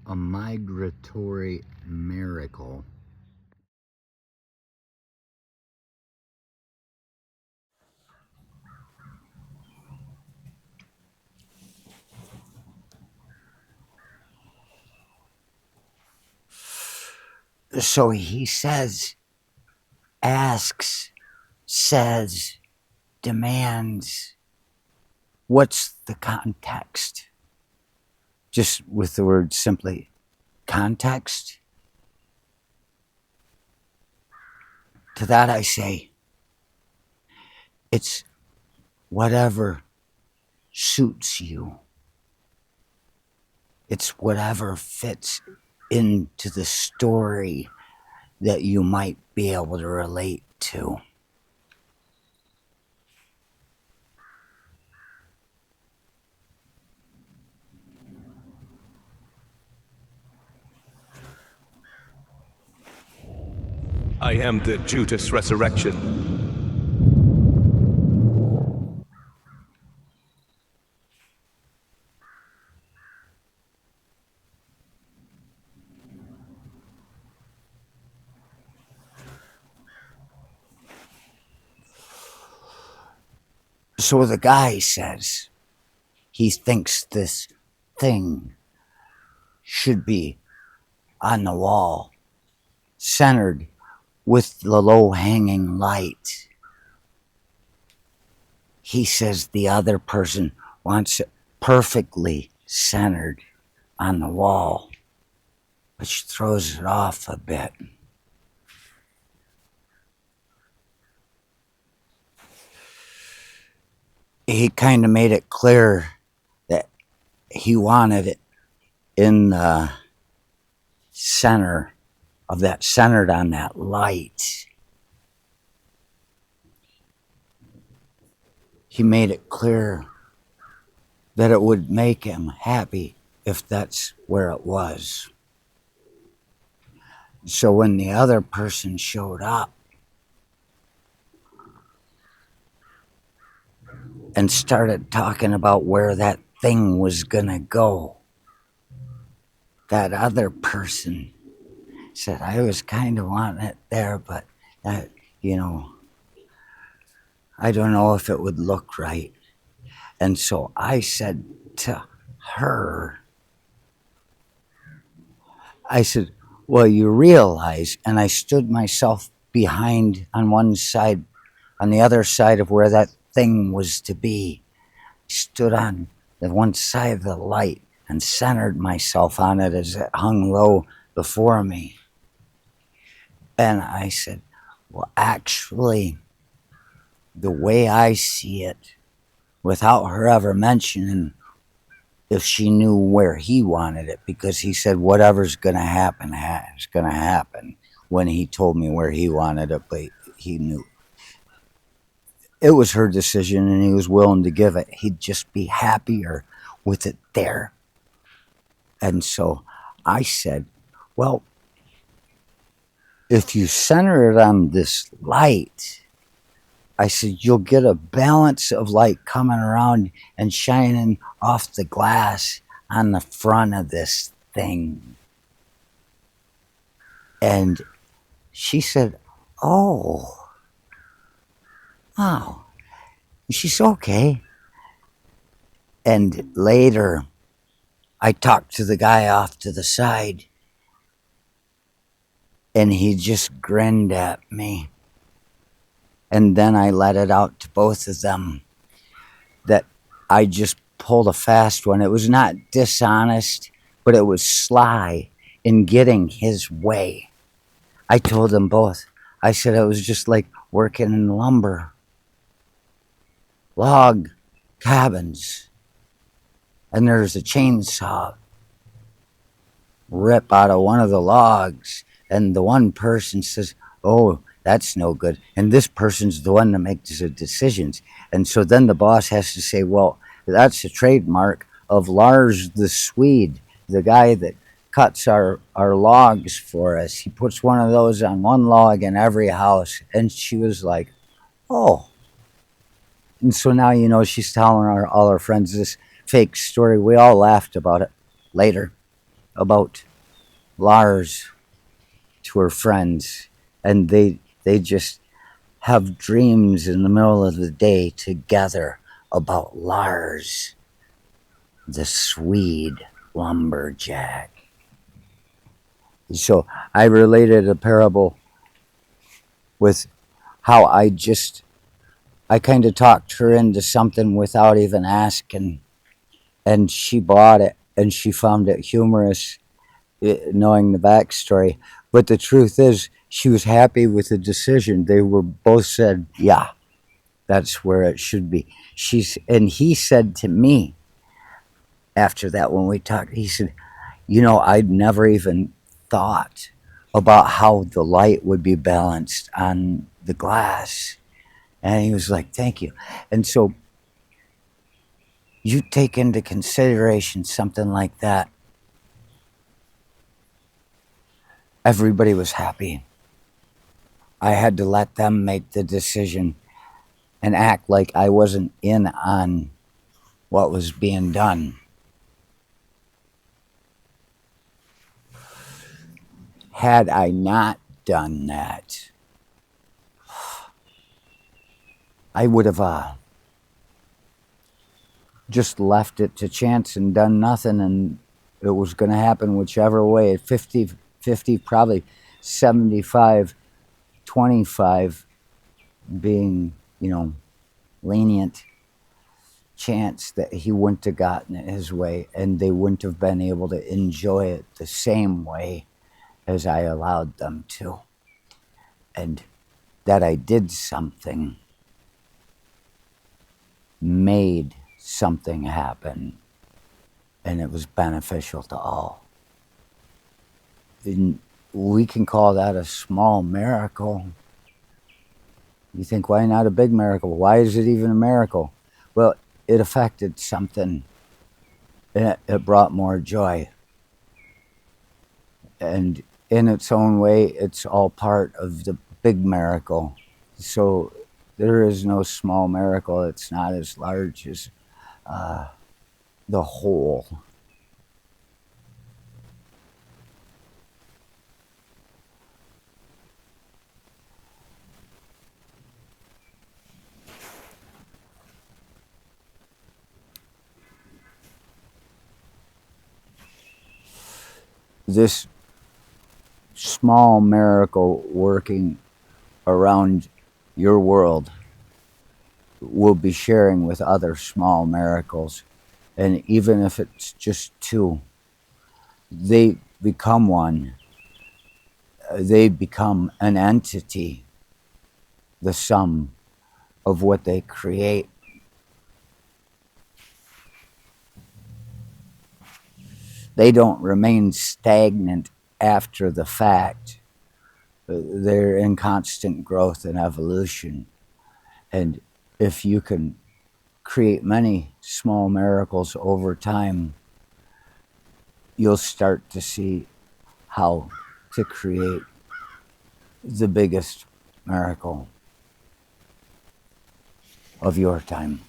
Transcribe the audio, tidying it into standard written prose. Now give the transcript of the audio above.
A migratory miracle. So he says, asks, says, demands. What's the context? Just with the word simply context? To that I say, it's whatever suits you. It's whatever fits into the story that you might be able to relate to. I am the Judas Resurrection. So the guy says he thinks this thing should be on the wall, centered with the low hanging light. He says the other person wants it perfectly centered on the wall, which throws it off a bit. He kind of made it clear that he wanted it in the center of that, centered on that light. He made it clear that it would make him happy if that's where it was. So when the other person showed up and started talking about where that thing was gonna go, that other person said, I was kind of wanting it there, but that, you know, I don't know if it would look right. And so I said to her, I said, well, you realize, and I stood myself behind on one side, on the other side of where that thing was to be, stood on the one side of the light and centered myself on it as it hung low before me. And I said, well, actually, the way I see it, without her ever mentioning if she knew where he wanted it, because he said whatever's going to happen is going to happen when he told me where he wanted it, but he knew it was her decision and he was willing to give it. He'd just be happier with it there. And so I said, well, if you center it on this light, I said, you'll get a balance of light coming around and shining off the glass on the front of this thing. And she said, oh, wow. She's okay. And later, I talked to the guy off to the side, and he just grinned at me. And then I let it out to both of them that I just pulled a fast one. It was not dishonest, but it was sly in getting his way. I told them both. I said it was just like working in lumber, log cabins, and there's a chainsaw rip out of one of the logs, and the one person says, oh, that's no good. And this person's the one that makes the decisions. And so then the boss has to say, well, that's a trademark of Lars the Swede, the guy that cuts our logs for us. He puts one of those on one log in every house. And she was like, oh. And so now, you know, she's telling all her friends this fake story. We all laughed about it later. about Lars to her friends, and they just have dreams in the middle of the day together about Lars, the Swede lumberjack. So I related a parable with how I kind of talked her into something without even asking, and she bought it and she found it humorous, knowing the backstory. But the truth is, she was happy with the decision. They were both said, "Yeah, that's where it should be." And he said to me after that when we talked, he said, I'd never even thought about how the light would be balanced on the glass." And he was like, "Thank you." And so you take into consideration something like that. Everybody was happy. I had to let them make the decision and act like I wasn't in on what was being done. Had I not done that, I would have just left it to chance and done nothing, and it was going to happen whichever way. 50-50, probably 75-25 being, lenient chance that he wouldn't have gotten it his way, and they wouldn't have been able to enjoy it the same way as I allowed them to. And that I did something made something happen, and it was beneficial to all. And we can call that a small miracle. You think, why not a big miracle? Why is it even a miracle? Well, it affected something, and it brought more joy. And in its own way, it's all part of the big miracle. So there is no small miracle. It's not as large as the whole. This small miracle working around your world will be sharing with other small miracles. And even if it's just two, they become one. They become an entity, the sum of what they create. They don't remain stagnant after the fact. They're in constant growth and evolution. And if you can create many small miracles over time, you'll start to see how to create the biggest miracle of your time.